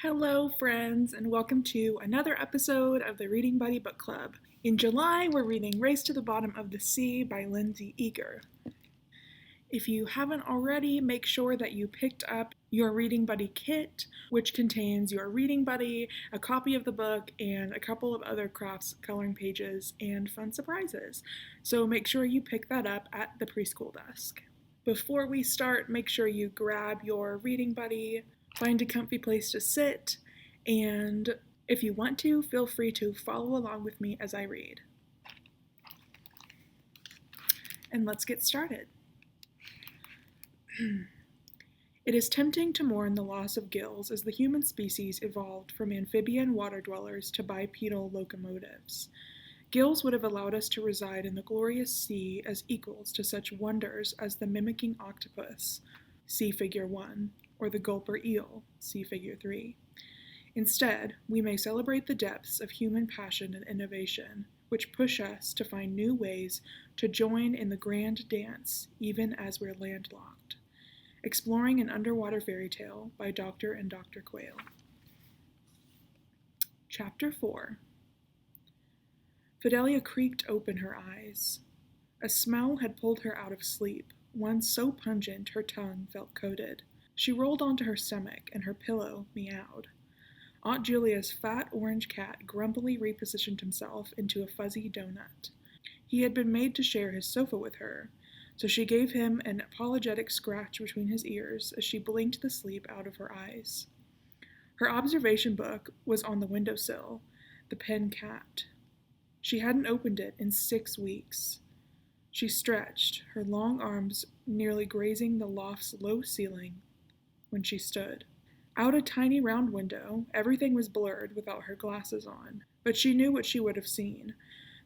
Hello, friends, and welcome to another episode of the Reading Buddy Book Club. In July, we're reading Race to the Bottom of the Sea by Lindsay Eagar. If you haven't already, make sure that you picked up your Reading Buddy kit, which contains your Reading Buddy, a copy of the book, and a couple of other crafts, coloring pages, and fun surprises. So make sure you pick that up at the preschool desk. Before we start, make sure you grab your Reading Buddy, find a comfy place to sit, and if you want to, feel free to follow along with me as I read. And let's get started. It is tempting to mourn the loss of gills as the human species evolved from amphibian water dwellers to bipedal locomotives. Gills would have allowed us to reside in the glorious sea as equals to such wonders as the mimicking octopus, see Figure 1, or the gulper eel, see Figure 3. Instead, we may celebrate the depths of human passion and innovation, which push us to find new ways to join in the grand dance, even as we're landlocked. Exploring an Underwater Fairy Tale by Dr. and Dr. Quayle. Chapter 4. Fidelia creaked open her eyes. A smell had pulled her out of sleep, one so pungent her tongue felt coated. She rolled onto her stomach, and her pillow meowed. Aunt Julia's fat orange cat grumpily repositioned himself into a fuzzy donut. He had been made to share his sofa with her, so she gave him an apologetic scratch between his ears as she blinked the sleep out of her eyes. Her observation book was on the windowsill, the pen capped. She hadn't opened it in 6 weeks. She stretched, her long arms nearly grazing the loft's low ceiling, when she stood. Out a tiny round window, everything was blurred without her glasses on, but she knew what she would have seen: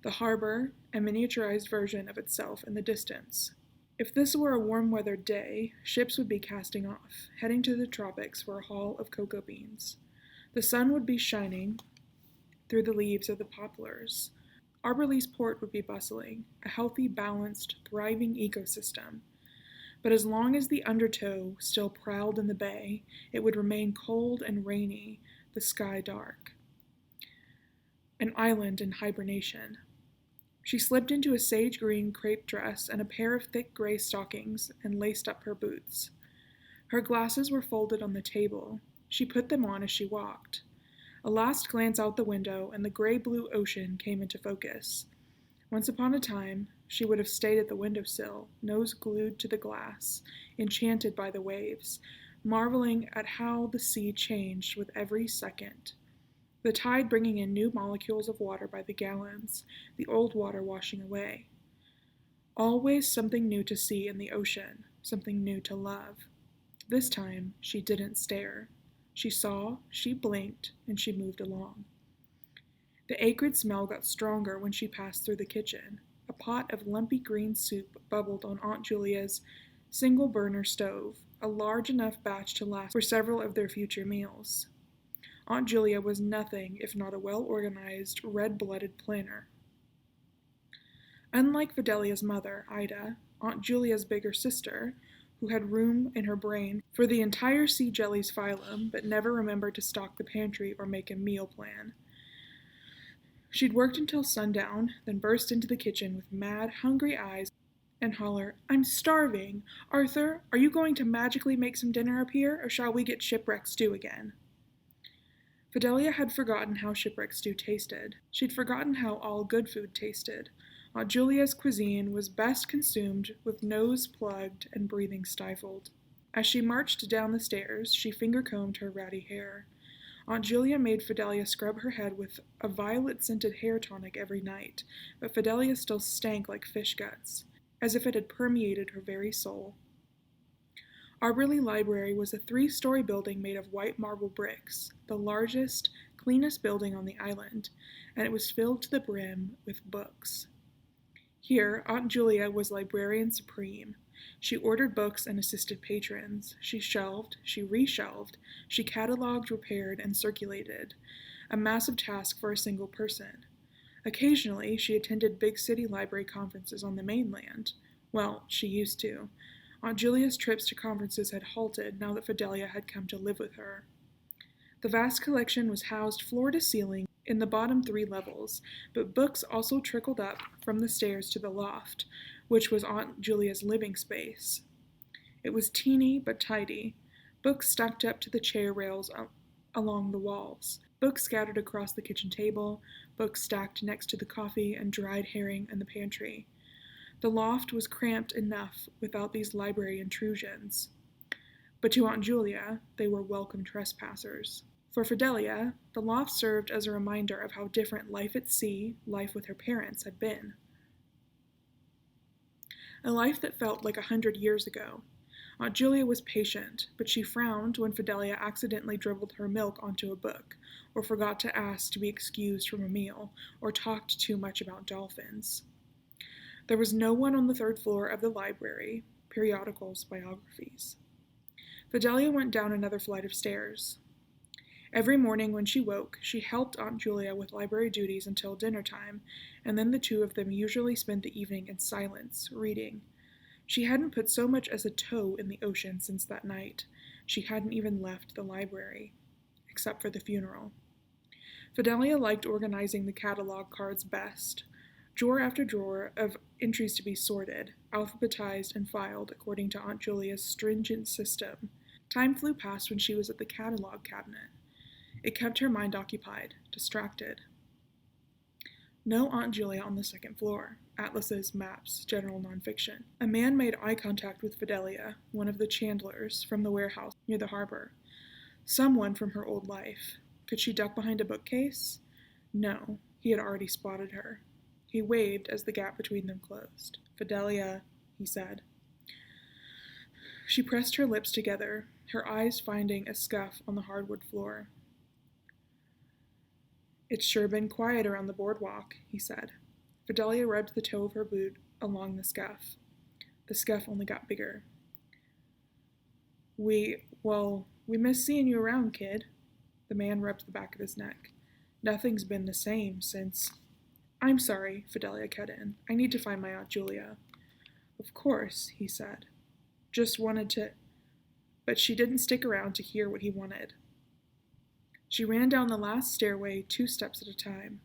the harbor, a miniaturized version of itself in the distance. If this were a warm-weathered day, ships would be casting off, heading to the tropics for a haul of cocoa beans. The sun would be shining through the leaves of the poplars. Arborlease Port would be bustling, a healthy, balanced, thriving ecosystem. But as long as the undertow still prowled in the bay, it would remain cold and rainy, the sky dark. An island in hibernation. She slipped into a sage-green crepe dress and a pair of thick gray stockings and laced up her boots. Her glasses were folded on the table. She put them on as she walked. A last glance out the window, and the gray-blue ocean came into focus. Once upon a time, she would have stayed at the windowsill, nose glued to the glass, enchanted by the waves, marveling at how the sea changed with every second. The tide bringing in new molecules of water by the gallons, the old water washing away. Always something new to see in the ocean, something new to love. This time, she didn't stare. She saw, she blinked, and she moved along. The acrid smell got stronger when she passed through the kitchen. A pot of lumpy green soup bubbled on Aunt Julia's single-burner stove, a large enough batch to last for several of their future meals. Aunt Julia was nothing if not a well-organized, red-blooded planner. Unlike Fidelia's mother, Ida, Aunt Julia's bigger sister, who had room in her brain for the entire sea jellies phylum but never remembered to stock the pantry or make a meal plan. She'd worked until sundown, then burst into the kitchen with mad, hungry eyes and holler, "I'm starving! Arthur, are you going to magically make some dinner up here, or shall we get shipwreck stew again?" Fidelia had forgotten how shipwreck stew tasted. She'd forgotten how all good food tasted. Aunt Julia's cuisine was best consumed with nose plugged and breathing stifled. As she marched down the stairs, she finger-combed her ratty hair. Aunt Julia made Fidelia scrub her head with a violet-scented hair tonic every night, but Fidelia still stank like fish guts, as if it had permeated her very soul. Arborlease Library was a 3-story building made of white marble bricks, the largest, cleanest building on the island, and it was filled to the brim with books. Here, Aunt Julia was librarian supreme. She ordered books and assisted patrons. She shelved, she reshelved, she cataloged, repaired, and circulated, a massive task for a single person. Occasionally, she attended big city library conferences on the mainland. Well, she used to. Aunt Julia's trips to conferences had halted now that Fidelia had come to live with her. The vast collection was housed floor to ceiling in the bottom 3 levels, but books also trickled up from the stairs to the loft, which was Aunt Julia's living space. It was teeny but tidy, books stacked up to the chair rails along the walls, books scattered across the kitchen table, books stacked next to the coffee and dried herring in the pantry. The loft was cramped enough without these library intrusions, but to Aunt Julia, they were welcome trespassers. For Fidelia, the loft served as a reminder of how different life at sea, life with her parents, had been. A life that felt like 100 years ago. Aunt Julia was patient, but she frowned when Fidelia accidentally dribbled her milk onto a book, or forgot to ask to be excused from a meal, or talked too much about dolphins. There was no one on the 3rd floor of the library, periodicals, biographies. Fidelia went down another flight of stairs. Every morning when she woke, she helped Aunt Julia with library duties until dinner time, and then the two of them usually spent the evening in silence, reading. She hadn't put so much as a toe in the ocean since that night. She hadn't even left the library, except for the funeral. Fidelia liked organizing the catalog cards best. Drawer after drawer of entries to be sorted, alphabetized and filed according to Aunt Julia's stringent system. Time flew past when she was at the catalog cabinet. It kept her mind occupied, distracted. No Aunt Julia on the 2nd floor. Atlases, maps, general nonfiction. A man made eye contact with Fidelia, one of the Chandlers, from the warehouse near the harbor. Someone from her old life. Could she duck behind a bookcase? No, he had already spotted her. He waved as the gap between them closed. "Fidelia," he said. She pressed her lips together, her eyes finding a scuff on the hardwood floor. "It's sure been quiet around the boardwalk," he said. Fidelia rubbed the toe of her boot along the scuff. The scuff only got bigger. We miss seeing you around, kid." The man rubbed the back of his neck. "Nothing's been the same since—" "I'm sorry," Fidelia cut in. "I need to find my Aunt Julia." "Of course," he said. "Just wanted to—" But she didn't stick around to hear what he wanted. She ran down the last stairway 2 steps at a time.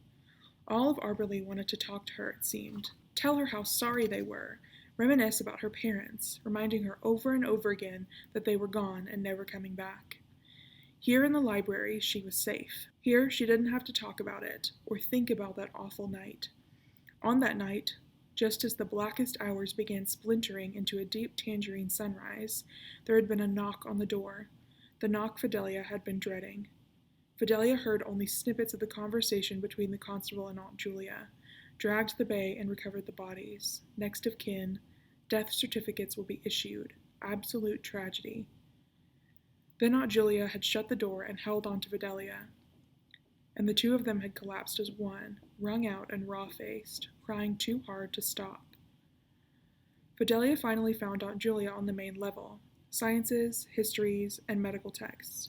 All of Arberley wanted to talk to her, it seemed. Tell her how sorry they were. Reminisce about her parents, reminding her over and over again that they were gone and never coming back. Here in the library, she was safe. Here, she didn't have to talk about it, or think about that awful night. On that night, just as the blackest hours began splintering into a deep tangerine sunrise, there had been a knock on the door. The knock Fidelia had been dreading. Fidelia heard only snippets of the conversation between the constable and Aunt Julia. Dragged to the bay and recovered the bodies. Next of kin. Death certificates will be issued. Absolute tragedy. Then Aunt Julia had shut the door and held on to Fidelia. And the two of them had collapsed as one, wrung out and raw-faced, crying too hard to stop. Fidelia finally found Aunt Julia on the main level. Sciences, histories, and medical texts.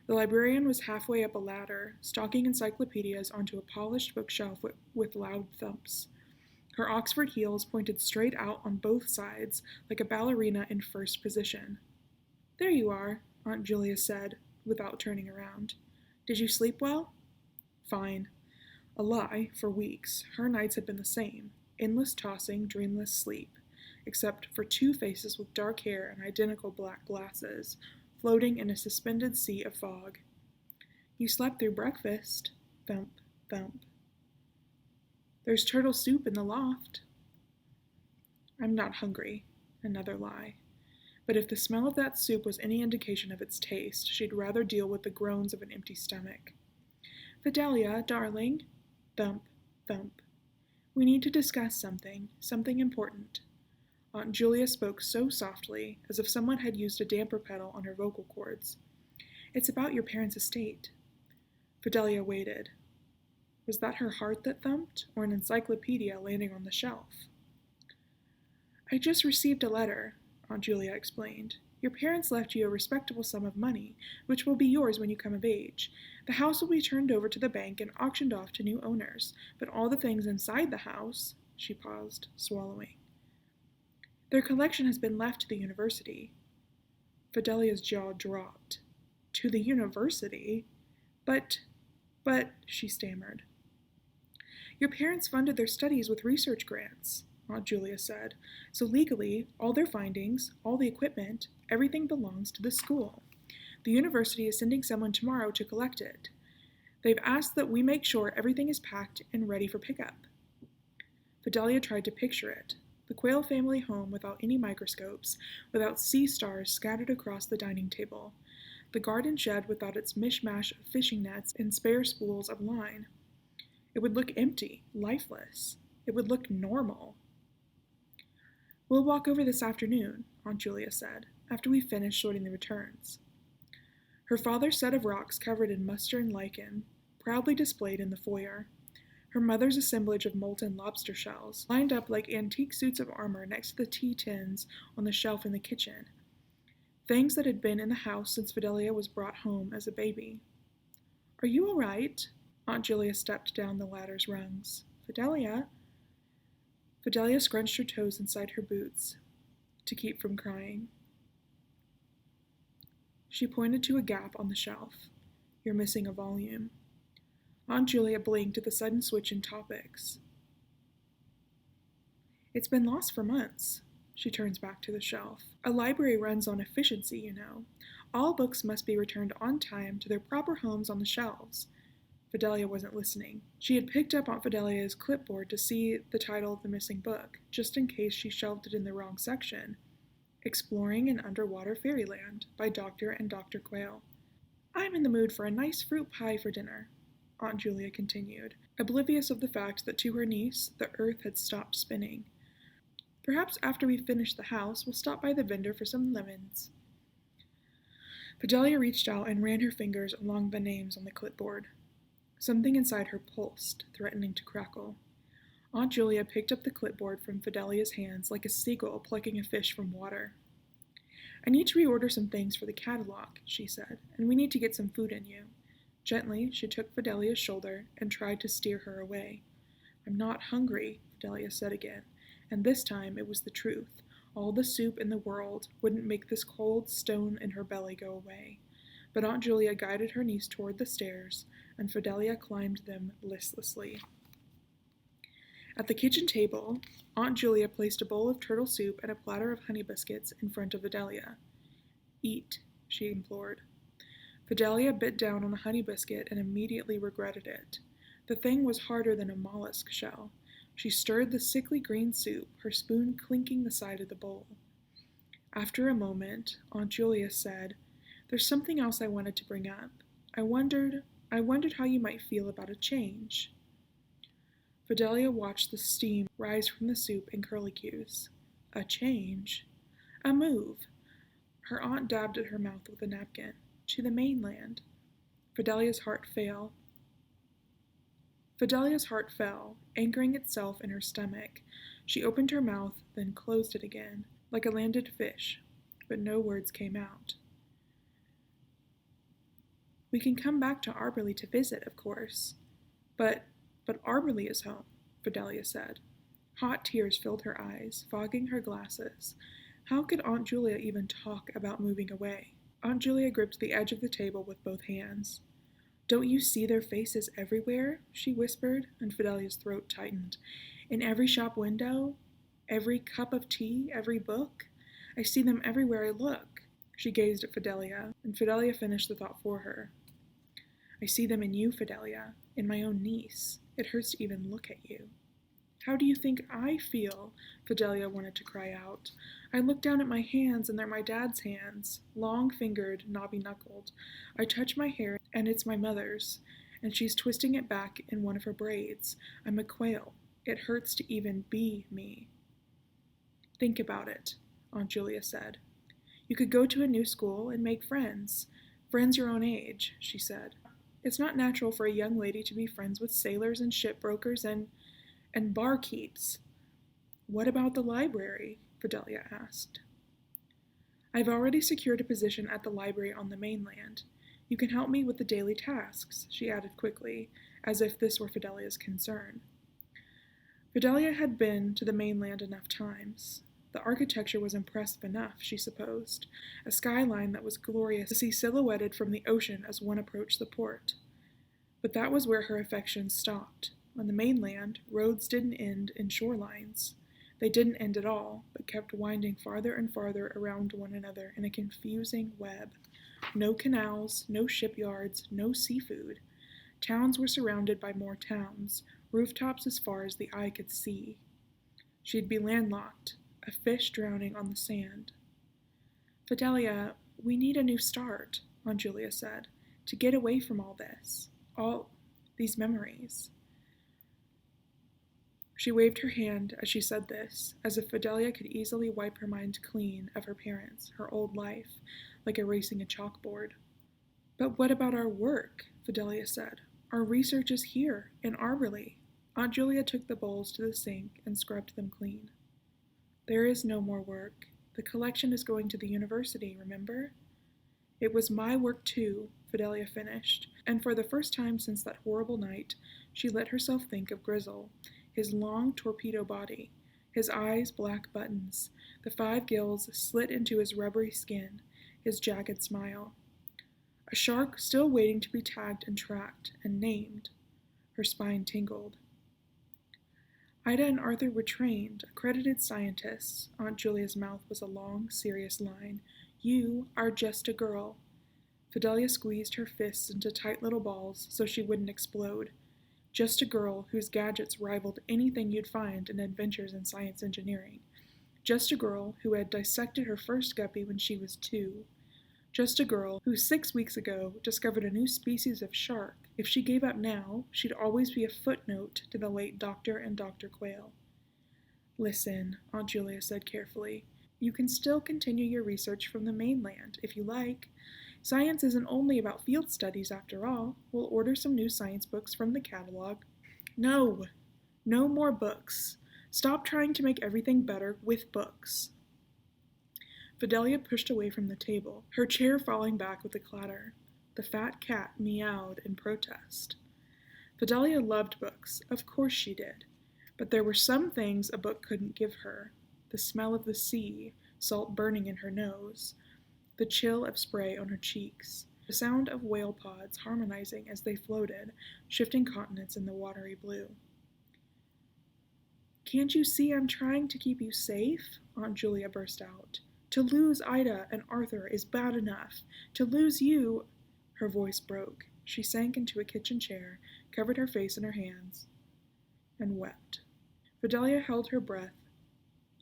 The librarian was halfway up a ladder, stocking encyclopedias onto a polished bookshelf with loud thumps. Her Oxford heels pointed straight out on both sides, like a ballerina in first position. "There you are," Aunt Julia said, without turning around. "Did you sleep well?" "Fine." A lie, for weeks. Her nights had been the same. Endless tossing, dreamless sleep. Except for 2 faces with dark hair and identical black glasses, floating in a suspended sea of fog. "You slept through breakfast." Thump, thump. "There's turtle soup in the loft." "I'm not hungry." Another lie. But if the smell of that soup was any indication of its taste, she'd rather deal with the groans of an empty stomach. "Fidelia, darling." Thump, thump. "We need to discuss something important." Aunt Julia spoke so softly, as if someone had used a damper pedal on her vocal cords. "It's about your parents' estate." Fidelia waited. Was that her heart that thumped, or an encyclopedia landing on the shelf? "I just received a letter," Aunt Julia explained. "Your parents left you a respectable sum of money, which will be yours when you come of age. The house will be turned over to the bank and auctioned off to new owners, but all the things inside the house—" She paused, swallowing. "Their collection has been left to the university." Fidelia's jaw dropped. To the university? But, she stammered. Your parents funded their studies with research grants, Aunt Julia said, so legally, all their findings, all the equipment, everything belongs to the school. The university is sending someone tomorrow to collect it. They've asked that we make sure everything is packed and ready for pickup. Fidelia tried to picture it. The Quayle family home without any microscopes, without sea stars scattered across the dining table. The garden shed without its mishmash of fishing nets and spare spools of line. It would look empty, lifeless. It would look normal. We'll walk over this afternoon, Aunt Julia said, after we finish sorting the returns. Her father's set of rocks covered in mustard and lichen, proudly displayed in the foyer. Her mother's assemblage of molten lobster shells, lined up like antique suits of armor next to the tea tins on the shelf in the kitchen. Things that had been in the house since Fidelia was brought home as a baby. Are you all right? Aunt Julia stepped down the ladder's rungs. Fidelia scrunched her toes inside her boots to keep from crying. She pointed to a gap on the shelf. You're missing a volume. Aunt Julia blinked at the sudden switch in topics. It's been lost for months. She turns back to the shelf. A library runs on efficiency, you know. All books must be returned on time to their proper homes on the shelves. Fidelia wasn't listening. She had picked up Aunt Fidelia's clipboard to see the title of the missing book, just in case she shelved it in the wrong section. Exploring an Underwater Fairyland by Dr. and Dr. Quayle. I'm in the mood for a nice fruit pie for dinner, Aunt Julia continued, oblivious of the fact that to her niece the earth had stopped spinning. Perhaps after we finish the house, we'll stop by the vendor for some lemons. Fidelia reached out and ran her fingers along the names on the clipboard. Something inside her pulsed, threatening to crackle. Aunt Julia picked up the clipboard from Fidelia's hands like a seagull plucking a fish from water. I need to reorder some things for the catalog, she said, and we need to get some food in you. Gently, she took Fidelia's shoulder and tried to steer her away. I'm not hungry, Fidelia said again, and this time it was the truth. All the soup in the world wouldn't make this cold stone in her belly go away. But Aunt Julia guided her niece toward the stairs, and Fidelia climbed them listlessly. At the kitchen table, Aunt Julia placed a bowl of turtle soup and a platter of honey biscuits in front of Fidelia. Eat, she implored. Fidelia bit down on a honey biscuit and immediately regretted it. The thing was harder than a mollusk shell. She stirred the sickly green soup, her spoon clinking the side of the bowl. After a moment, Aunt Julia said, There's something else I wanted to bring up. I wondered how you might feel about a change. Fidelia watched the steam rise from the soup in curlicues. A change? A move. Her aunt dabbed at her mouth with a napkin. To the mainland. Fidelia's heart fell, anchoring itself in her stomach. She opened her mouth, then closed it again, like a landed fish, but no words came out. We can come back to Arberley to visit, of course. But Arberley is home, Fidelia said. Hot tears filled her eyes, fogging her glasses. How could Aunt Julia even talk about moving away? Aunt Julia gripped the edge of the table with both hands. Don't you see their faces everywhere? She whispered, and Fidelia's throat tightened. In every shop window, every cup of tea, every book. I see them everywhere I look. She gazed at Fidelia, and Fidelia finished the thought for her. I see them in you, Fidelia, in my own niece. It hurts to even look at you. How do you think I feel? Fidelia wanted to cry out. I look down at my hands, and they're my dad's hands, long-fingered, knobby-knuckled. I touch my hair, and it's my mother's, and she's twisting it back in one of her braids. I'm a Quayle. It hurts to even be me. Think about it, Aunt Julia said. You could go to a new school and make friends your own age, she said. It's not natural for a young lady to be friends with sailors and shipbrokers and barkeeps. What about the library? Fidelia asked. I've already secured a position at the library on the mainland. You can help me with the daily tasks, she added quickly, as if this were Fidelia's concern. Fidelia had been to the mainland enough times. The architecture was impressive enough, she supposed, a skyline that was glorious to see silhouetted from the ocean as one approached the port. But that was where her affections stopped. On the mainland, roads didn't end in shorelines. They didn't end at all, but kept winding farther and farther around one another in a confusing web. No canals, no shipyards, no seafood. Towns were surrounded by more towns, rooftops as far as the eye could see. She'd be landlocked, a fish drowning on the sand. Fidelia, we need a new start, Aunt Julia said, to get away from all these memories. She waved her hand as she said this, as if Fidelia could easily wipe her mind clean of her parents, her old life, like erasing a chalkboard. But what about our work? Fidelia said. Our research is here, in Arberley. Aunt Julia took the bowls to the sink and scrubbed them clean. There is no more work. The collection is going to the university, remember? It was my work too, Fidelia finished, and for the first time since that horrible night, she let herself think of Grizzle, his long torpedo body, his eyes black buttons, the 5 gills slit into his rubbery skin, his jagged smile. A shark still waiting to be tagged and tracked and named. Her spine tingled. Ida and Arthur were trained, accredited scientists. Aunt Julia's mouth was a long, serious line. You are just a girl. Fidelia squeezed her fists into tight little balls so she wouldn't explode. Just a girl whose gadgets rivaled anything you'd find in Adventures in Science Engineering. Just a girl who had dissected her first guppy when she was 2. Just a girl who 6 weeks ago discovered a new species of shark. If she gave up now, she'd always be a footnote to the late Dr. and Dr. Quayle. Listen, Aunt Julia said carefully. You can still continue your research from the mainland, if you like. Science isn't only about field studies, after all. We'll order some new science books from the catalog. No more books. Stop trying to make everything better with books. Fidelia pushed away from the table, her chair falling back with a clatter. The fat cat meowed in protest. Fidelia loved books, of course she did, but there were some things a book couldn't give her. The smell of the sea, salt burning in her nose, the chill of spray on her cheeks, the sound of whale pods harmonizing as they floated, shifting continents in the watery blue. Can't you see I'm trying to keep you safe? Aunt Julia burst out. To lose Ida and Arthur is bad enough. To lose you... Her voice broke. She sank into a kitchen chair, covered her face in her hands, and wept. Fidelia held her breath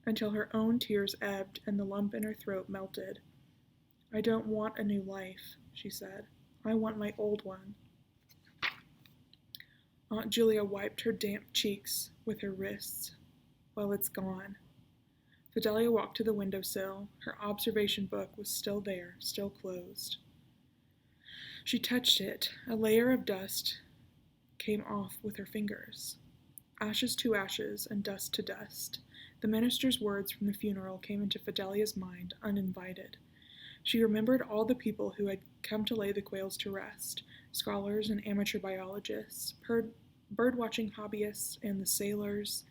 until her own tears ebbed and the lump in her throat melted. I don't want a new life, she said. I want my old one. Aunt Julia wiped her damp cheeks with her wrists. Well, it's gone. Fidelia walked to the windowsill. Her observation book was still there, still closed. She touched it. A layer of dust came off with her fingers. Ashes to ashes and dust to dust. The minister's words from the funeral came into Fidelia's mind uninvited. She remembered all the people who had come to lay the Quayles to rest, scholars and amateur biologists, bird-watching hobbyists, and the sailors.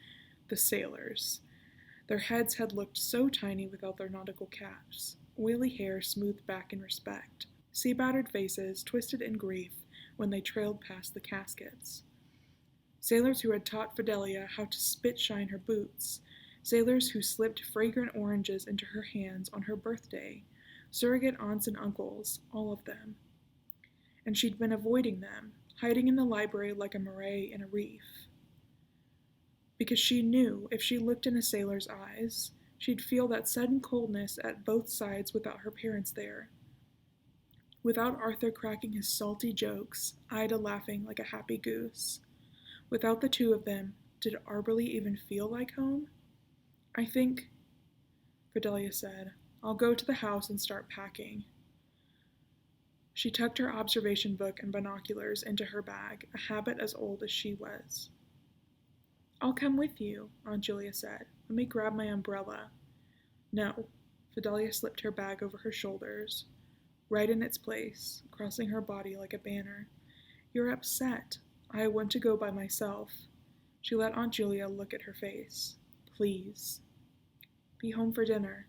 The sailors. Their heads had looked so tiny without their nautical caps, oily hair smoothed back in respect, sea-battered faces twisted in grief when they trailed past the caskets. Sailors who had taught Fidelia how to spit-shine her boots, sailors who slipped fragrant oranges into her hands on her birthday, surrogate aunts and uncles, all of them. And she'd been avoiding them, hiding in the library like a moray in a reef. Because she knew if she looked in a sailor's eyes, she'd feel that sudden coldness at both sides without her parents there. Without Arthur cracking his salty jokes, Ida laughing like a happy goose. Without the two of them, did Arberley even feel like home? I think, Fidelia said, I'll go to the house and start packing. She tucked her observation book and binoculars into her bag, a habit as old as she was. I'll come with you, Aunt Julia said. Let me grab my umbrella. No. Fidelia slipped her bag over her shoulders, right in its place, crossing her body like a banner. You're upset. I want to go by myself. She let Aunt Julia look at her face. Please. Be home for dinner,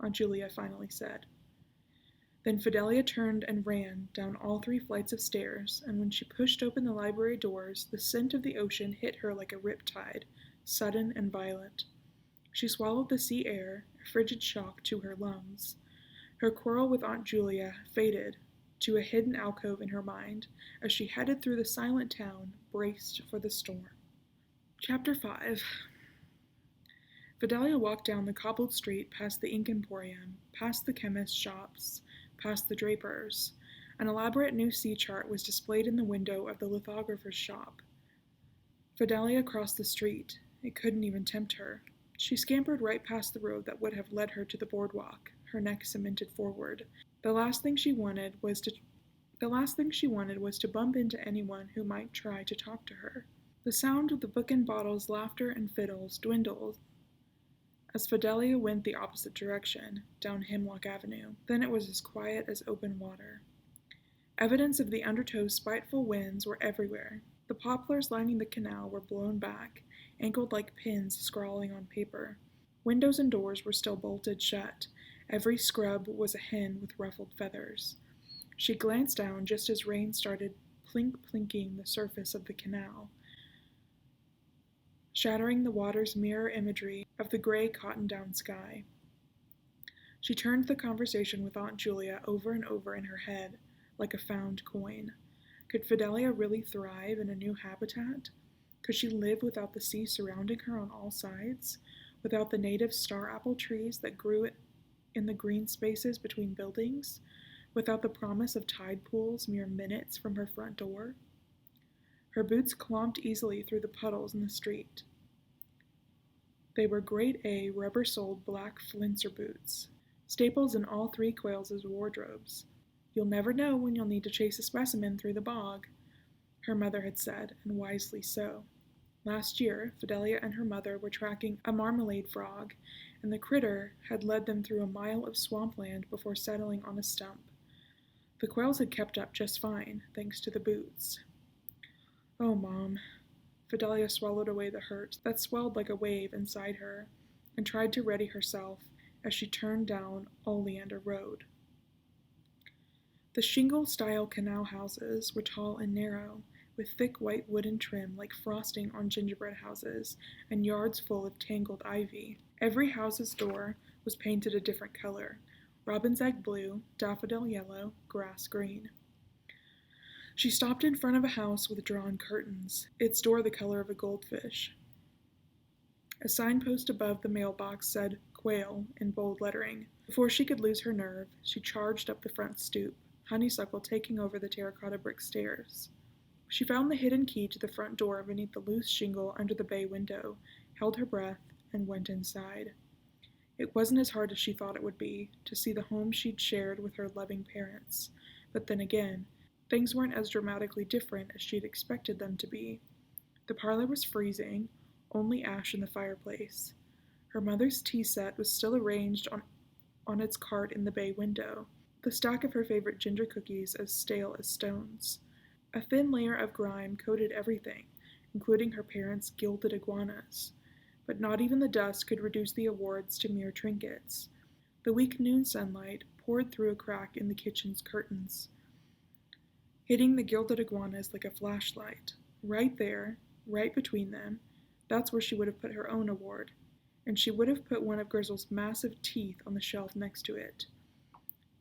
Aunt Julia finally said. Then Fidelia turned and ran down all 3 flights of stairs, and when she pushed open the library doors, the scent of the ocean hit her like a riptide, sudden and violent. She swallowed the sea air, a frigid shock to her lungs. Her quarrel with Aunt Julia faded to a hidden alcove in her mind as she headed through the silent town, braced for the storm. Chapter 5. Fidelia walked down the cobbled street past the ink emporium, past the chemist's shops, past the draper's. An elaborate new sea chart was displayed in the window of the lithographer's shop. Fidelia crossed the street. It couldn't even tempt her. She scampered right past the road that would have led her to the boardwalk, her neck cemented forward. The last thing she wanted was to bump into anyone who might try to talk to her. The sound of the book and bottles, laughter, and fiddles dwindled as Fidelia went the opposite direction, down Hemlock Avenue. Then it was as quiet as open water. Evidence of the undertow's spiteful winds were everywhere. The poplars lining the canal were blown back, angled like pins scrawling on paper. Windows and doors were still bolted shut. Every scrub was a hen with ruffled feathers. She glanced down just as rain started plink-plinking the surface of the canal, shattering the water's mirror imagery of the gray cotton-down sky. She turned the conversation with Aunt Julia over and over in her head, like a found coin. Could Fidelia really thrive in a new habitat? Could she live without the sea surrounding her on all sides? Without the native star apple trees that grew in the green spaces between buildings? Without the promise of tide pools mere minutes from her front door? Her boots clomped easily through the puddles in the street. They were grade A, rubber-soled black flincer boots, staples in all 3 Quails' wardrobes. "You'll never know when you'll need to chase a specimen through the bog," her mother had said, and wisely so. Last year, Fidelia and her mother were tracking a marmalade frog, and the critter had led them through a mile of swampland before settling on a stump. The Quails had kept up just fine, thanks to the boots. "Oh, Mom." Fidelia swallowed away the hurt that swelled like a wave inside her, and tried to ready herself as she turned down Oleander Road. The shingle-style canal houses were tall and narrow, with thick white wooden trim like frosting on gingerbread houses, and yards full of tangled ivy. Every house's door was painted a different color: robin's egg blue, daffodil yellow, grass green. She stopped in front of a house with drawn curtains, its door the color of a goldfish. A signpost above the mailbox said "Quail" in bold lettering. Before she could lose her nerve, she charged up the front stoop, honeysuckle taking over the terracotta brick stairs. She found the hidden key to the front door beneath the loose shingle under the bay window, held her breath, and went inside. It wasn't as hard as she thought it would be, to see the home she'd shared with her loving parents, but then again, things weren't as dramatically different as she'd expected them to be. The parlor was freezing, only ash in the fireplace. Her mother's tea set was still arranged on its cart in the bay window, the stack of her favorite ginger cookies as stale as stones. A thin layer of grime coated everything, including her parents' gilded iguanas, but not even the dust could reduce the awards to mere trinkets. The weak noon sunlight poured through a crack in the kitchen's curtains, hitting the gilded iguanas like a flashlight. Right there, right between them, that's where she would have put her own award, and she would have put one of Grizzle's massive teeth on the shelf next to it.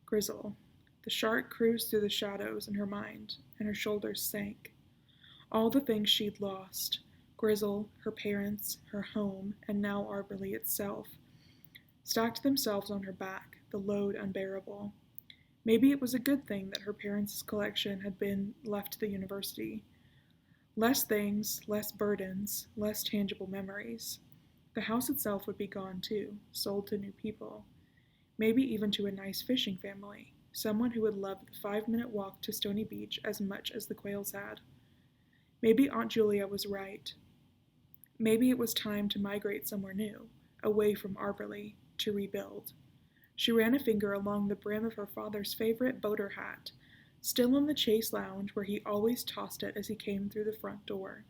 Grizzle. The shark cruised through the shadows in her mind, and her shoulders sank. All the things she'd lost, Grizzle, her parents, her home, and now Arborlee itself, stacked themselves on her back, the load unbearable. Maybe it was a good thing that her parents' collection had been left to the university. Less things, less burdens, less tangible memories. The house itself would be gone too, sold to new people. Maybe even to a nice fishing family, someone who would love the 5-minute walk to Stony Beach as much as the Quails had. Maybe Aunt Julia was right. Maybe it was time to migrate somewhere new, away from Arborlee, to rebuild. She ran a finger along the brim of her father's favorite boater hat, still in the Chase Lounge where he always tossed it as he came through the front door.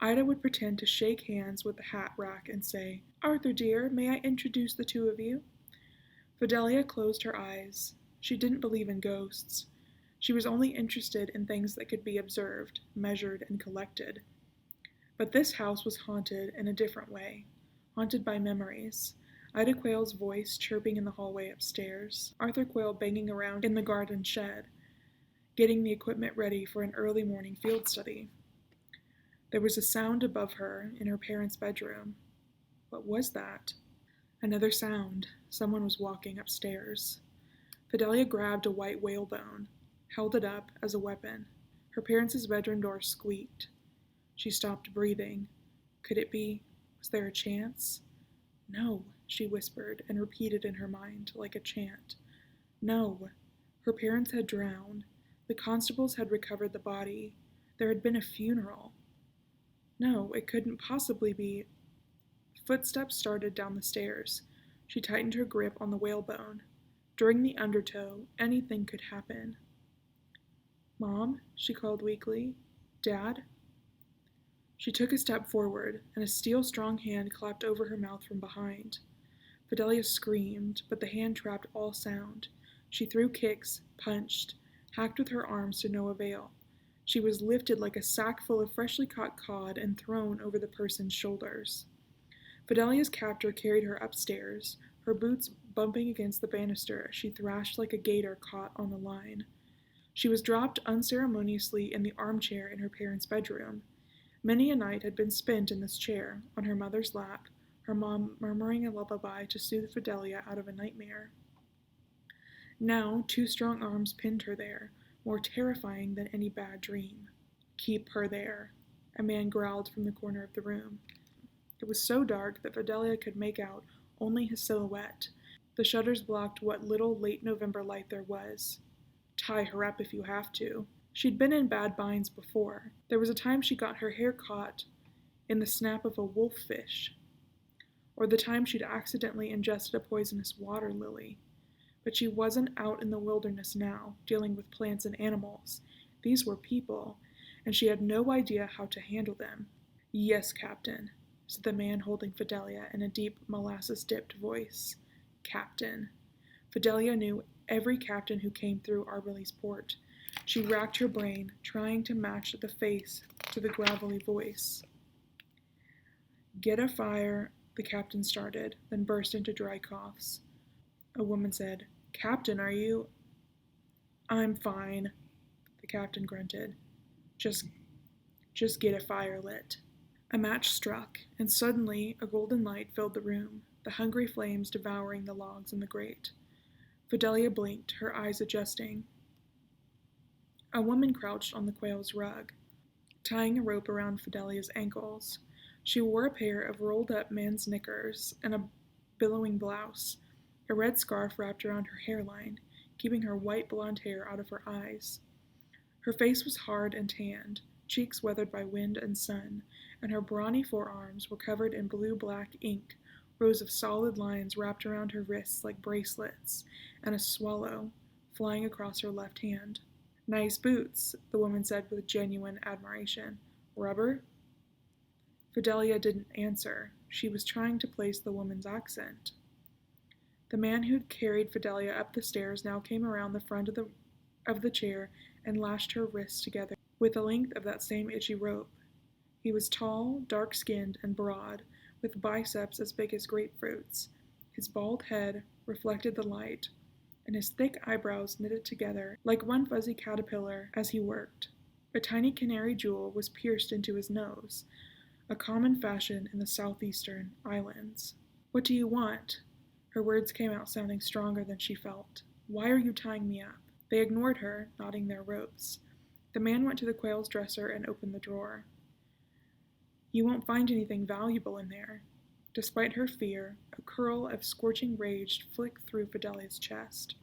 Ida would pretend to shake hands with the hat rack and say, "Arthur dear, may I introduce the 2 of you?" Fidelia closed her eyes. She didn't believe in ghosts. She was only interested in things that could be observed, measured, and collected. But this house was haunted in a different way, haunted by memories. Ida Quayle's voice chirping in the hallway upstairs, Arthur Quayle banging around in the garden shed, getting the equipment ready for an early morning field study. There was a sound above her in her parents' bedroom. What was that? Another sound. Someone was walking upstairs. Fidelia grabbed a white whalebone, held it up as a weapon. Her parents' bedroom door squeaked. She stopped breathing. Could it be? Was there a chance? No, she whispered and repeated in her mind like a chant. No. Her parents had drowned. The constables had recovered the body. There had been a funeral. No, it couldn't possibly be. Footsteps started down the stairs. She tightened her grip on the whalebone. During the undertow, anything could happen. Mom, she called weakly. Dad? She took a step forward, and a steel-strong hand clapped over her mouth from behind. Fidelia screamed, but the hand trapped all sound. She threw kicks, punched, hacked with her arms to no avail. She was lifted like a sack full of freshly caught cod and thrown over the person's shoulders. Fidelia's captor carried her upstairs, her boots bumping against the banister as she thrashed like a gator caught on the line. She was dropped unceremoniously in the armchair in her parents' bedroom. Many a night had been spent in this chair, on her mother's lap, her mom murmuring a lullaby to soothe Fidelia out of a nightmare. Now, two strong arms pinned her there, more terrifying than any bad dream. Keep her there, a man growled from the corner of the room. It was so dark that Fidelia could make out only his silhouette. The shutters blocked what little late November light there was. Tie her up if you have to. She'd been in bad binds before. There was a time she got her hair caught in the snap of a wolffish, or the time she'd accidentally ingested a poisonous water lily. But she wasn't out in the wilderness now, dealing with plants and animals. These were people, and she had no idea how to handle them. Yes, Captain, said the man holding Fidelia in a deep, molasses-dipped voice. Captain. Fidelia knew every captain who came through Arberley's port. She racked her brain, trying to match the face to the gravelly voice. Get a fire, the captain started, then burst into dry coughs. A woman said, Captain, are you? I'm fine, the captain grunted. Just get a fire lit. A match struck, and suddenly a golden light filled the room, the hungry flames devouring the logs in the grate. Fidelia blinked, her eyes adjusting. A woman crouched on the Quayle's rug, tying a rope around Fidelia's ankles. She wore a pair of rolled-up men's knickers and a billowing blouse. A red scarf wrapped around her hairline, keeping her white blonde hair out of her eyes. Her face was hard and tanned, cheeks weathered by wind and sun, and her brawny forearms were covered in blue-black ink, rows of solid lines wrapped around her wrists like bracelets, and a swallow flying across her left hand. Nice boots, the woman said with genuine admiration. Rubber? Fidelia didn't answer. She was trying to place the woman's accent. The man who'd carried Fidelia up the stairs now came around the front of the chair and lashed her wrists together with the length of that same itchy rope. He was tall, dark-skinned, and broad, with biceps as big as grapefruits. His bald head reflected the light, and his thick eyebrows knitted together like one fuzzy caterpillar as he worked. A tiny canary jewel was pierced into his nose, a common fashion in the southeastern islands. What do you want? Her words came out sounding stronger than she felt. Why are you tying me up? They ignored her, knotting their ropes. The man went to the Quayle's dresser and opened the drawer. You won't find anything valuable in there. Despite her fear, a curl of scorching rage flicked through Fidelia's chest.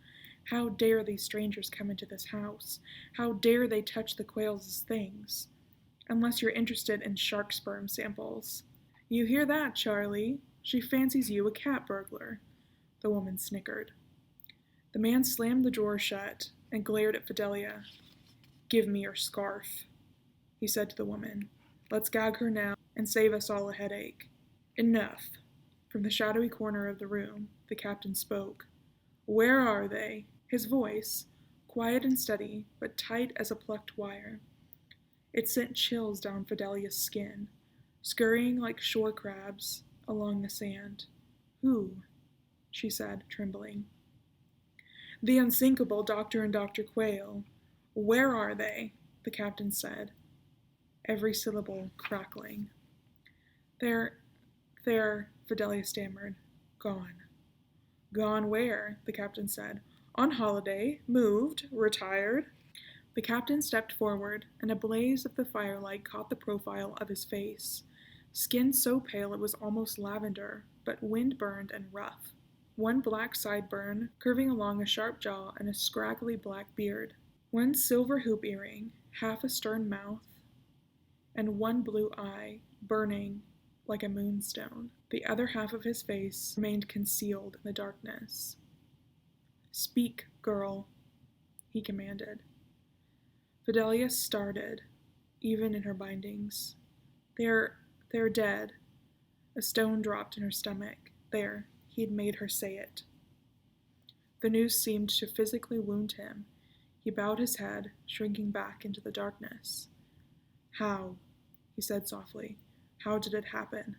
How dare these strangers come into this house? How dare they touch the Quayles' things? Unless you're interested in shark sperm samples. You hear that, Charlie? She fancies you a cat burglar. The woman snickered. The man slammed the drawer shut and glared at Fidelia. Give me your scarf, he said to the woman. Let's gag her now and save us all a headache. Enough. From the shadowy corner of the room, the captain spoke. Where are they? His voice, quiet and steady, but tight as a plucked wire. It sent chills down Fidelia's skin, scurrying like shore crabs along the sand. Who? She said, trembling. The unsinkable Dr. and Dr. Quayle. Where are they? The captain said, every syllable crackling. They're, Fidelia stammered. Gone. Gone where? The captain said. On holiday, moved, retired. The captain stepped forward, and a blaze of the firelight caught the profile of his face. Skin so pale it was almost lavender, but wind-burned and rough. One black sideburn curving along a sharp jaw and a scraggly black beard. One silver hoop earring, half a stern mouth, and one blue eye, burning like a moonstone. The other half of his face remained concealed in the darkness. Speak, girl, he commanded. Fidelia started, even in her bindings. They're dead. A stone dropped in her stomach. There, he had made her say it. The news seemed to physically wound him. He bowed his head, shrinking back into the darkness. How? He said softly. How did it happen?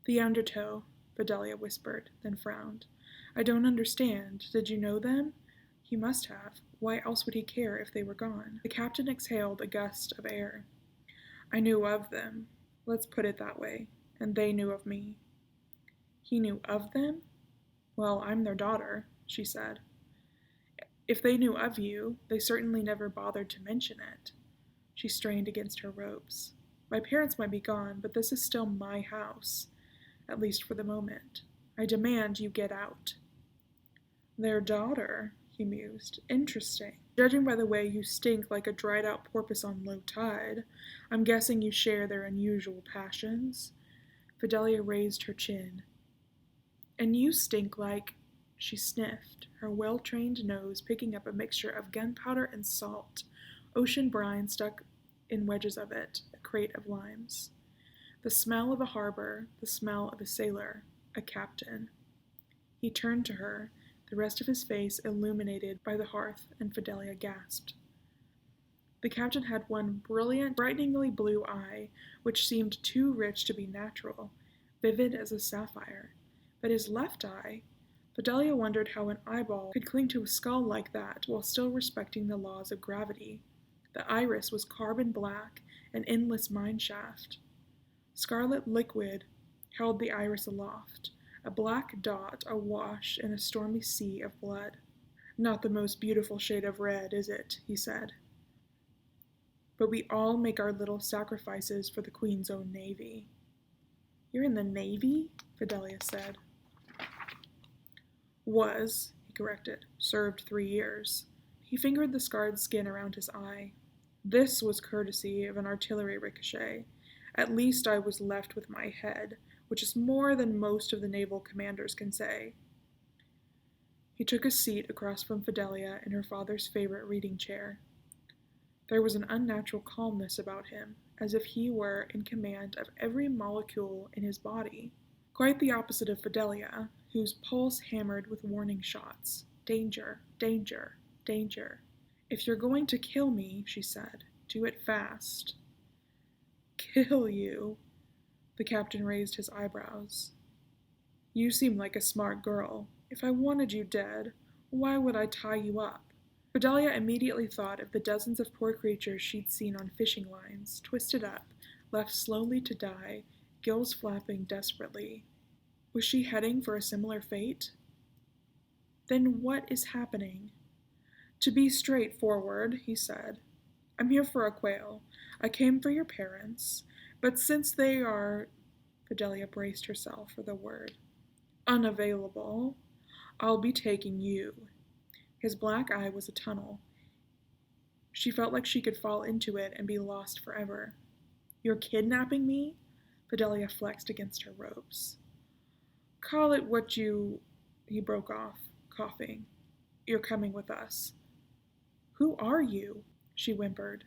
The undertow, Fidelia whispered, then frowned. I don't understand. Did you know them? He must have. Why else would he care if they were gone? The captain exhaled a gust of air. I knew of them. Let's put it that way. And they knew of me. He knew of them? Well, I'm their daughter, she said. If they knew of you, they certainly never bothered to mention it. She strained against her ropes. My parents might be gone, but this is still my house, at least for the moment. I demand you get out. Their daughter, he mused. Interesting. Judging by the way you stink like a dried-out porpoise on low tide, I'm guessing you share their unusual passions. Fidelia raised her chin. And you stink like... She sniffed, her well-trained nose picking up a mixture of gunpowder and salt, ocean brine stuck in wedges of it, a crate of limes. The smell of a harbor, the smell of a sailor, a captain. He turned to her, the rest of his face illuminated by the hearth, and Fidelia gasped. The captain had one brilliant, frighteningly blue eye, which seemed too rich to be natural, vivid as a sapphire. But his left eye... Fidelia wondered how an eyeball could cling to a skull like that while still respecting the laws of gravity. The iris was carbon black, an endless mine shaft. Scarlet liquid held the iris aloft, a black dot awash in a stormy sea of blood. Not the most beautiful shade of red, is it? He said. But we all make our little sacrifices for the Queen's own navy. You're in the Navy? Fidelia said. Was, he corrected, served 3 years. He fingered the scarred skin around his eye. This was courtesy of an artillery ricochet. At least I was left with my head, which is more than most of the naval commanders can say. He took a seat across from Fidelia in her father's favorite reading chair. There was an unnatural calmness about him, as if he were in command of every molecule in his body. Quite the opposite of Fidelia, whose pulse hammered with warning shots. Danger, danger, danger. If you're going to kill me, she said, do it fast. Kill you? The captain raised his eyebrows. You seem like a smart girl. If I wanted you dead, why would I tie you up? Fidelia immediately thought of the dozens of poor creatures she'd seen on fishing lines, twisted up, left slowly to die, gills flapping desperately. Was she heading for a similar fate? Then what is happening? To be straightforward, he said, I'm here for a Quayle. I came for your parents, but since they are, Fidelia braced herself for the word, unavailable, I'll be taking you. His black eye was a tunnel. She felt like she could fall into it and be lost forever. You're kidnapping me? Fidelia flexed against her ropes. Call it what you... He broke off, coughing. You're coming with us. Who are you? She whimpered.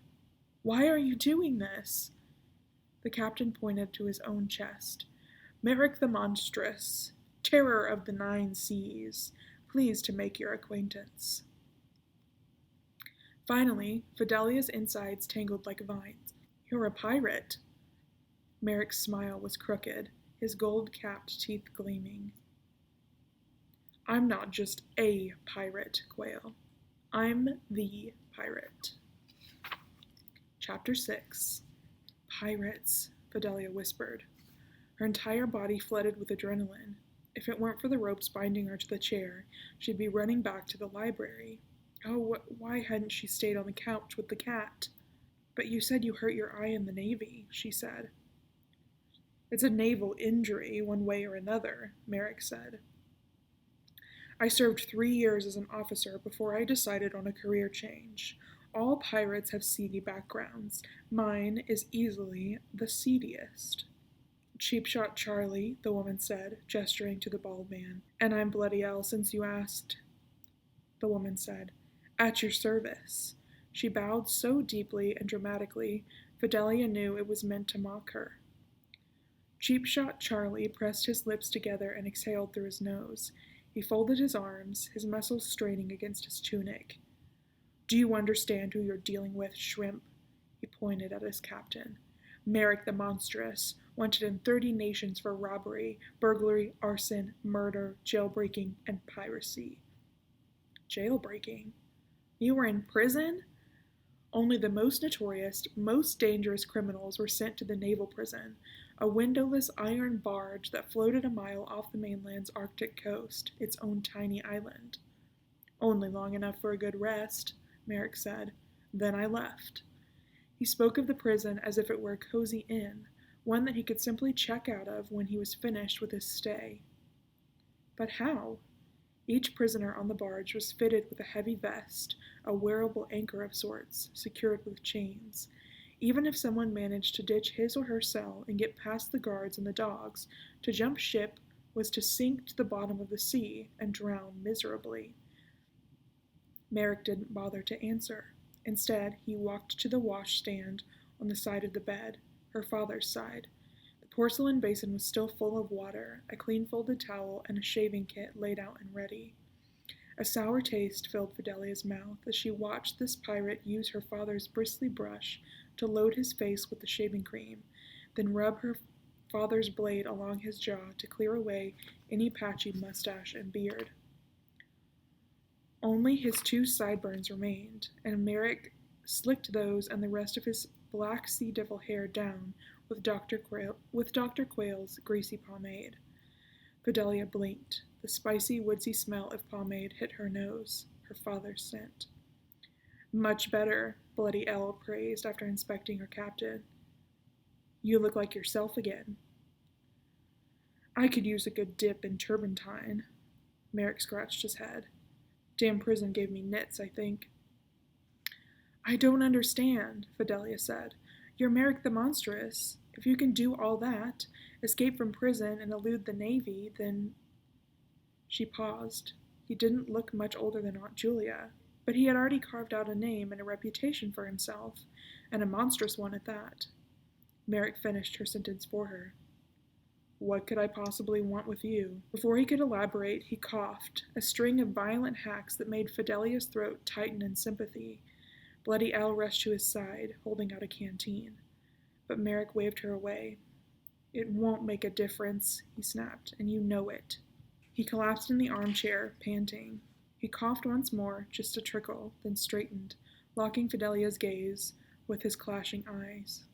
Why are you doing this? The captain pointed to his own chest. Merrick the Monstrous, terror of the 9 seas, pleased to make your acquaintance. Finally, Fidelia's insides tangled like vines. "You're a pirate." Merrick's smile was crooked, his gold-capped teeth gleaming. "I'm not just a pirate, Quail. I'm the pirate." Chapter 6. "Pirates," Fidelia whispered. Her entire body flooded with adrenaline. If it weren't for the ropes binding her to the chair, she'd be running back to the library. Oh, why hadn't she stayed on the couch with the cat? "But you said you hurt your eye in the Navy," she said. "It's a naval injury, one way or another," Merrick said. "I served 3 years as an officer before I decided on a career change. All pirates have seedy backgrounds. Mine is easily the seediest." "Cheap shot Charlie," the woman said, gesturing to the bald man. "And I'm Bloody L since you asked." The woman said, "At your service." She bowed so deeply and dramatically, Fidelia knew it was meant to mock her. Cheap shot Charlie pressed his lips together and exhaled through his nose. He folded his arms, his muscles straining against his tunic. "Do you understand who you're dealing with, shrimp?" He pointed at his captain. "Merrick the Monstrous, wanted in 30 nations for robbery, burglary, arson, murder, jailbreaking, and piracy." Jailbreaking? You were in prison? Only the most notorious, most dangerous criminals were sent to the naval prison, a windowless iron barge that floated a mile off the mainland's Arctic coast, its own tiny island. "Only long enough for a good rest," Merrick said. "Then I left." He spoke of the prison as if it were a cozy inn, one that he could simply check out of when he was finished with his stay. But how? Each prisoner on the barge was fitted with a heavy vest, a wearable anchor of sorts, secured with chains. Even if someone managed to ditch his or her cell and get past the guards and the dogs, to jump ship was to sink to the bottom of the sea and drown miserably. Merrick didn't bother to answer. Instead, he walked to the washstand on the side of the bed, her father's side. The porcelain basin was still full of water, a clean folded towel, and a shaving kit laid out and ready. A sour taste filled Fidelia's mouth as she watched this pirate use her father's bristly brush to load his face with the shaving cream, then rub her father's blade along his jaw to clear away any patchy mustache and beard. Only his 2 sideburns remained, and Merrick slicked those and the rest of his black sea devil hair down with Dr. Quayle's greasy pomade. Fidelia blinked. The spicy, woodsy smell of pomade hit her nose, her father's scent. "Much better," Bloody L praised after inspecting her captain. "You look like yourself again." "I could use a good dip in turpentine." Merrick scratched his head. "Damn prison gave me nits, I think." "I don't understand," Fidelia said. "You're Merrick the Monstrous. If you can do all that, escape from prison and elude the Navy, then—" She paused. He didn't look much older than Aunt Julia, but he had already carved out a name and a reputation for himself, and a monstrous one at that. Merrick finished her sentence for her. "What could I possibly want with you?" Before he could elaborate, he coughed, a string of violent hacks that made Fidelia's throat tighten in sympathy. Bloody Al rushed to his side, holding out a canteen. But Merrick waved her away. "It won't make a difference," he snapped, "and you know it." He collapsed in the armchair, panting. He coughed once more, just a trickle, then straightened, locking Fidelia's gaze with his clashing eyes.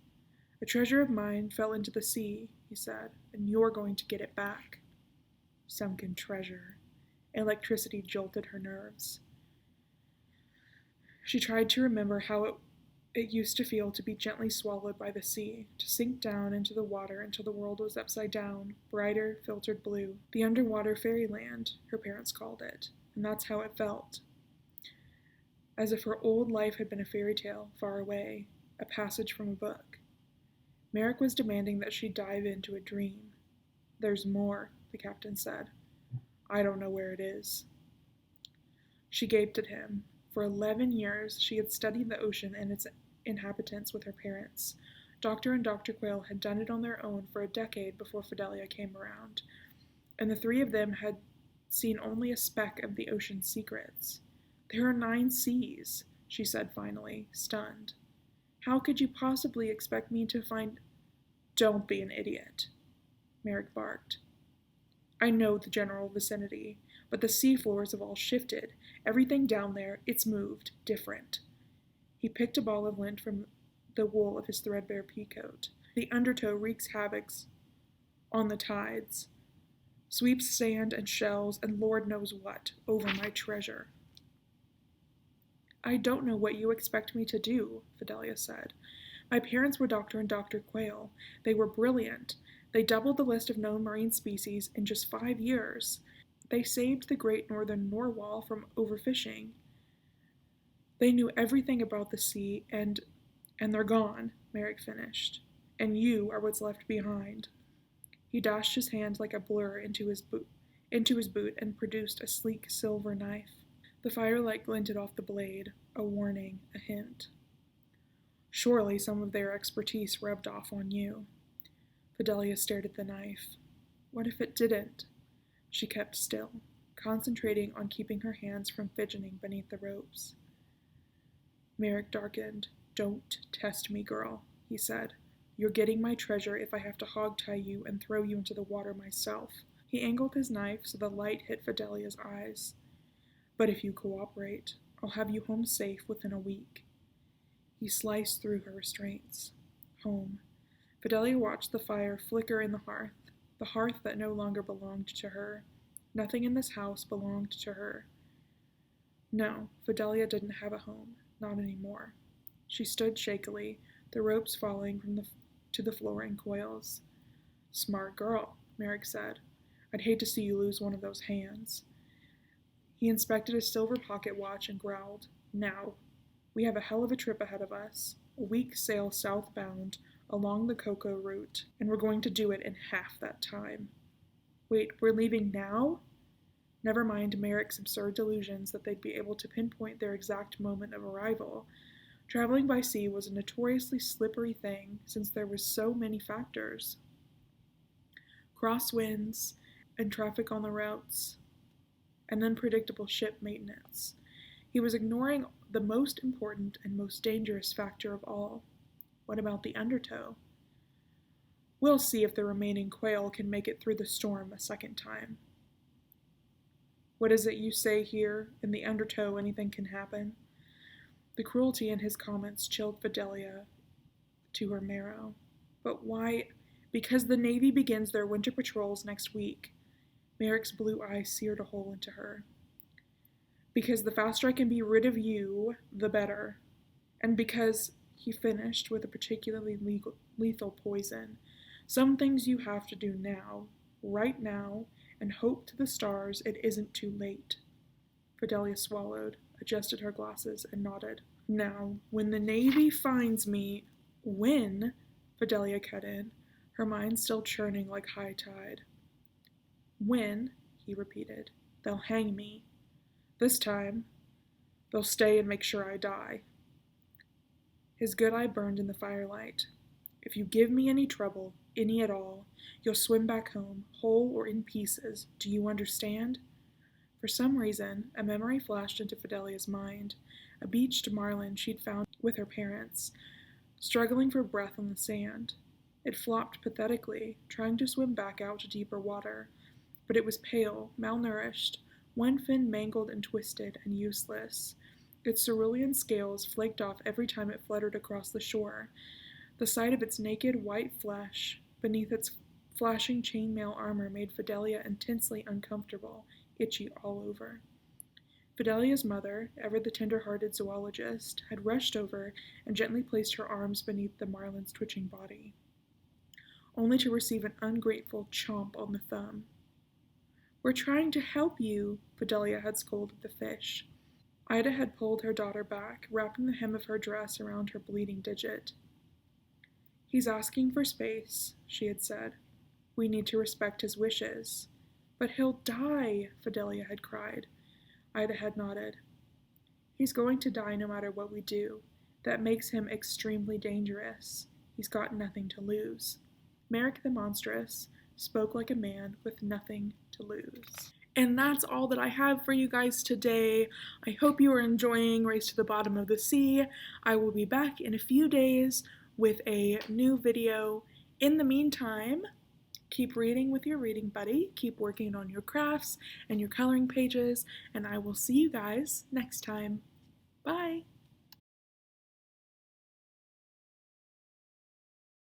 "A treasure of mine fell into the sea," he said, "and you're going to get it back." Sunken treasure. Electricity jolted her nerves. She tried to remember how it used to feel to be gently swallowed by the sea, to sink down into the water until the world was upside down, brighter, filtered blue. The underwater fairyland, her parents called it, and that's how it felt. As if her old life had been a fairy tale, far away, a passage from a book. Merrick was demanding that she dive into a dream. "There's more," the captain said. "I don't know where it is." She gaped at him. For 11 years, she had studied the ocean and its inhabitants with her parents. Doctor and Dr. Quayle had done it on their own for a decade before Fidelia came around, and the 3 of them had seen only a speck of the ocean's secrets. There are 9 seas. she said finally, stunned. How could you possibly expect me to find... Don't be an idiot, Merrick barked. I know the general vicinity, but the seafloors have all shifted. Everything down there, it's moved, different. He picked a ball of lint from the wool of his threadbare peacoat. The undertow wreaks havoc on the tides, sweeps sand and shells and Lord knows what over my treasure. I don't know what you expect me to do, Fidelia said. My parents were Dr. and Dr. Quayle. They were brilliant. They doubled the list of known marine species in just 5 years. They saved the great northern narwhal from overfishing. They knew everything about the sea, and they're gone, Merrick finished. And you are what's left behind. He dashed his hand like a blur into his boot and produced a sleek silver knife. The firelight glinted off the blade, a warning, a hint. Surely some of their expertise rubbed off on you. Fidelia stared at the knife. What if it didn't? She kept still, concentrating on keeping her hands from fidgeting beneath the ropes. Merrick darkened. Don't test me, girl, he said. You're getting my treasure if I have to hog-tie you and throw you into the water myself. He angled his knife so the light hit Fidelia's eyes. But if you cooperate, I'll have you home safe within a week. He sliced through her restraints. Home. Fidelia watched the fire flicker in the hearth that no longer belonged to her. Nothing in this house belonged to her. No, Fidelia didn't have a home, not anymore. She stood shakily, the ropes falling to the floor in coils. Smart girl, Merrick said. I'd hate to see you lose one of those hands. He inspected his silver pocket watch and growled. Now, we have a hell of a trip ahead of us, a week's sail southbound along the cocoa route, and we're going to do it in half that time. Wait, we're leaving now? Never mind Merrick's absurd delusions that they'd be able to pinpoint their exact moment of arrival. Traveling by sea was a notoriously slippery thing since there were so many factors. Crosswinds and traffic on the routes, and unpredictable ship maintenance. He was ignoring the most important and most dangerous factor of all. What about the undertow? We'll see if the remaining quail can make it through the storm a second time. What is it you say here? In the undertow anything can happen? The cruelty in his comments chilled Fidelia to her marrow. But why? Because the Navy begins their winter patrols next week. Merrick's blue eyes seared a hole into her. Because the faster I can be rid of you, the better. And because, he finished with a particularly lethal poison, some things you have to do now, right now, and hope to the stars it isn't too late. Fidelia swallowed, adjusted her glasses, and nodded. Now, when the Navy finds me... When? Fidelia cut in, her mind still churning like high tide. When, he repeated, they'll hang me. This time, they'll stay and make sure I die. His good eye burned in the firelight. If you give me any trouble, any at all, you'll swim back home, whole or in pieces. Do you understand? For some reason, a memory flashed into Fidelia's mind, a beached marlin she'd found with her parents, struggling for breath on the sand. It flopped pathetically, trying to swim back out to deeper water, but it was pale, malnourished, one fin mangled and twisted and useless. Its cerulean scales flaked off every time it fluttered across the shore. The sight of its naked white flesh beneath its flashing chainmail armor made Fidelia intensely uncomfortable, itchy all over. Fidelia's mother, ever the tender-hearted zoologist, had rushed over and gently placed her arms beneath the marlin's twitching body, only to receive an ungrateful chomp on the thumb. We're trying to help you, Fidelia had scolded the fish. Ida had pulled her daughter back, wrapping the hem of her dress around her bleeding digit. He's asking for space, she had said. We need to respect his wishes. But he'll die, Fidelia had cried. Ida had nodded. He's going to die no matter what we do. That makes him extremely dangerous. He's got nothing to lose. Merrick the monstrous spoke like a man with nothing to lose. And that's all that I have for you guys today. I hope you are enjoying Race to the Bottom of the Sea. I will be back in a few days with a new video. In the meantime, keep reading with your reading buddy, keep working on your crafts and your coloring pages, and I will see you guys next time. Bye!